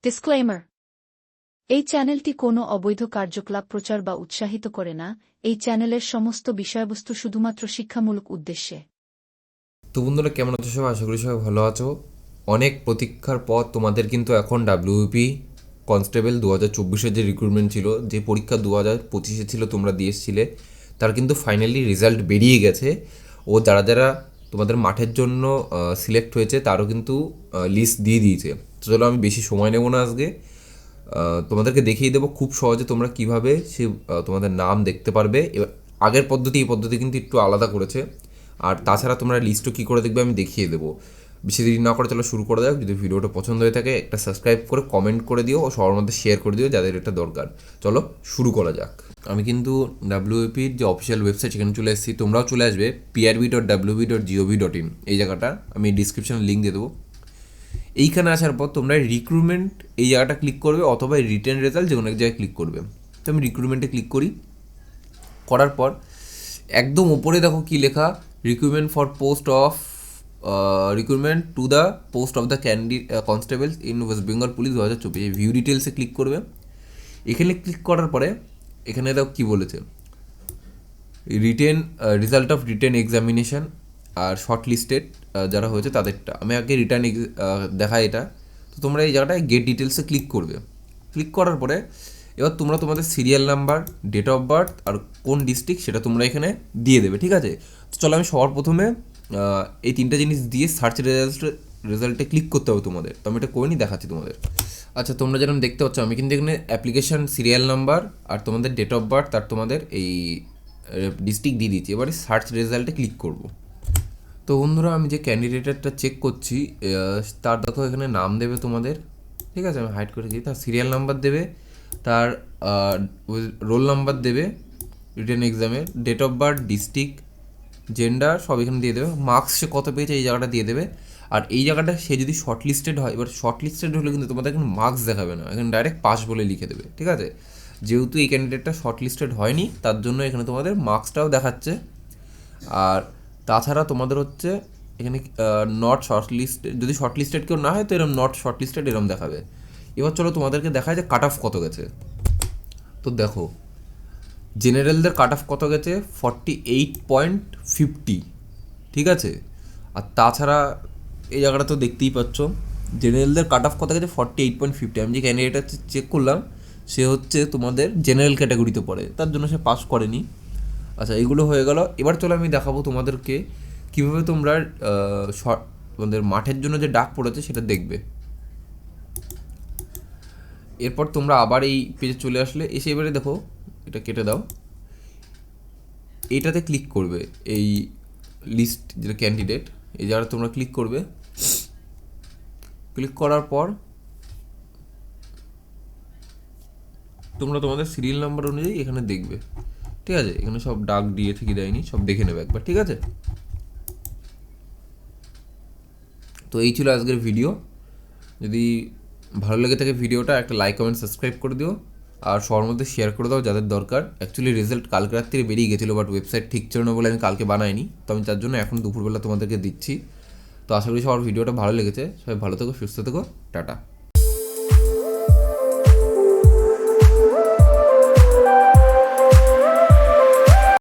Disclaimer. এই চ্যানেলটি কোনো অবৈধ কার্যকলাপ প্রচার বা উৎসাহিত করে না। এই চ্যানেলের সমস্ত বিষয়বস্তু শুধুমাত্র শিক্ষামূলক উদ্দেশ্যে। তো বন্ধুরা, কেমন আছো সবাই? আশা করি সবাই ভালো আছো। অনেক প্রতীক্ষার পর তোমাদের কিন্তু এখন ডাব্লিউপি কনস্টেবল 2024-এর যে রিক্রুটমেন্ট ছিল, যে পরীক্ষা 2025-এ ছিল তোমরা দিয়ে এসেছিলে, তার কিন্তু ফাইনালি রেজাল্ট বেরিয়ে গেছে। ও যারা যারা তোমাদের মাঠের জন্য সিলেক্ট হয়েছে তারও কিন্তু লিস্ট দিয়ে দিয়েছে। তো চলো, আমি বেশি সময় নেব না আজকে। তোমাদেরকে দেখিয়ে দেবো খুব সহজে তোমরা কিভাবে সে তোমাদের নাম দেখতে পারবে। এবার আগের পদ্ধতি এই পদ্ধতি কিন্তু একটু আলাদা করেছে। আর তাছাড়া তোমরা লিস্টও কী করে দেখবে আমি দেখিয়ে দেবো। বেশি দেরি না করে চলো শুরু করে দাও। যদি ভিডিওটা পছন্দ হয়ে থাকে একটা সাবস্ক্রাইব করে কমেন্ট করে দিও ও সবার মধ্যে শেয়ার করে দিও যাদের এটা দরকার। চলো শুরু করা যাক। আমি কিন্তু ডাব্লিউপির যে অফিসিয়াল ওয়েবসাইট সেখানে চলে এসেছি। তোমরাও চলে আসবে prb.wp.gov.in, এই জায়গাটা আমি ডিসক্রিপশনে লিঙ্ক দিয়ে দেবো। এইখানে আসার পর তোমরা রিক্রুটমেন্ট এই জায়গাটা ক্লিক করবে অথবা রিটেন রেজাল্ট যে কোনো এক জায়গায় ক্লিক করবে। তো আমি রিক্রুটমেন্টে ক্লিক করি। করার পর একদম ওপরে দেখো কি লেখা, recruitment for post of recruitment to the post of the constables in West Bengal police 2024। View ডিটেলসে ক্লিক করবে। এখানে ক্লিক করার পরে এখানে দেখো কী বলেছে, written result of written examination আর শর্ট লিস্টেড যারা হয়েছে তাদেরটা। আমি আগে রিটার্ন দেখাই এটা। তো তোমরা এই জায়গাটায় গেট ডিটেলসে ক্লিক করবে। ক্লিক করার পরে এবার তোমরা তোমাদের serial number, date of birth আর কোন ডিস্ট্রিক্ট সেটা তোমরা এখানে দিয়ে দেবে, ঠিক আছে? তো চলো, আমি সবার প্রথমে এই তিনটা জিনিস দিয়ে সার্চ রেজাল্টে ক্লিক করতে হবে তোমাদের। তো আমি এটা করে নিই, দেখাচ্ছি তোমাদের। আচ্ছা, তোমরা যেরকম দেখতে পাচ্ছ আমি কিন্তু এখানে অ্যাপ্লিকেশান সিরিয়াল নাম্বার আর তোমাদের ডেট অফ বার্থ আর তোমাদের এই ডিস্ট্রিক্ট দিয়ে দিচ্ছি। এবারে সার্চ রেজাল্টে ক্লিক করব। তো বন্ধুরা, আমি যে ক্যান্ডিডেটটা চেক করছি তার দেখো এখানে নাম দেবে তোমাদের, ঠিক আছে? আমি হাইড করে দিই। তার সিরিয়াল নাম্বার দেবে, তার রোল নাম্বার দেবে, রিটেন এক্সামের date of birth, district, gender সব এখানে দিয়ে দেবে। মার্কস সে কত পেয়েছে এই জায়গাটা দিয়ে দেবে। আর এই জায়গাটা সে যদি শর্ট লিস্টেড হয়, এবার শর্ট লিস্টেড হলে কিন্তু তোমাদের এখানে মার্কস দেখাবে না, এখানে ডাইরেক্ট পাস বলে লিখে দেবে, ঠিক আছে? যেহেতু এই ক্যান্ডিডেটটা শর্ট লিস্টেড হয়নি তার জন্য এখানে তোমাদের মার্কসটাও দেখাচ্ছে। আর তাছাড়া তোমাদের হচ্ছে এখানে নট শর্ট লিস্টেড, যদি শর্ট লিস্টেড কেউ না হয় তো এরকম নট শর্ট লিস্টেড এরকম দেখাবে। এবার চলো তোমাদেরকে দেখায় যে কাট অফ কত গেছে। তো দেখো, জেনারেলদের কাট অফ কত গেছে, 48.50, ঠিক আছে? আর তাছাড়া এই জায়গাটা তো দেখতেই পাচ্ছ জেনারেলদের কাট অফ কত গেছে, 48.50। আমি যে ক্যান্ডিডেটটা চেক করলাম সে হচ্ছে তোমাদের জেনারেল ক্যাটাগরিতে পড়ে, তার জন্য সে পাস করেনি। আচ্ছা, এইগুলো হয়ে গেল। এবার চলো আমি দেখাবো তোমাদেরকে কীভাবে তোমরা তোমাদের মাঠের জন্য যে ডাক পড়েছে সেটা দেখবে। এরপর তোমরা আবার এই পেজে চলে আসলে, এসে এবারে দেখো এটা কেটে দাও, এইটাতে ক্লিক করবে, এই লিস্ট যেটা ক্যান্ডিডেট এই জায়গাটা তোমরা ক্লিক করবে। ক্লিক করার পর তোমরা তোমাদের সিরিয়াল নাম্বার অনুযায়ী এখানে দেখবে, ঠিক আছে? এখানে সব ডাক দিয়ে থেকে দেয়নি, সব দেখে নেবে একবার, ঠিক আছে? তো এই ছিল আজকের ভিডিও। যদি ভালো লেগে থাকে ভিডিওটা একটা লাইক, কমেন্ট, সাবস্ক্রাইব করে দিও আর সবার মধ্যে শেয়ার করে দাও যাদের দরকার। অ্যাকচুয়ালি রেজাল্ট কালকে রাত্রে বেরিয়ে গেছিলো, বাট ওয়েবসাইট ঠিক ছিল না বলে আমি কালকে বানাইনি। তো আমি তার জন্য এখন দুপুরবেলা তোমাদেরকে দিচ্ছি। তো আশা করি সবার ভিডিওটা ভালো লেগেছে। সবাই ভালো থেকো, সুস্থ থেকো, টাটা।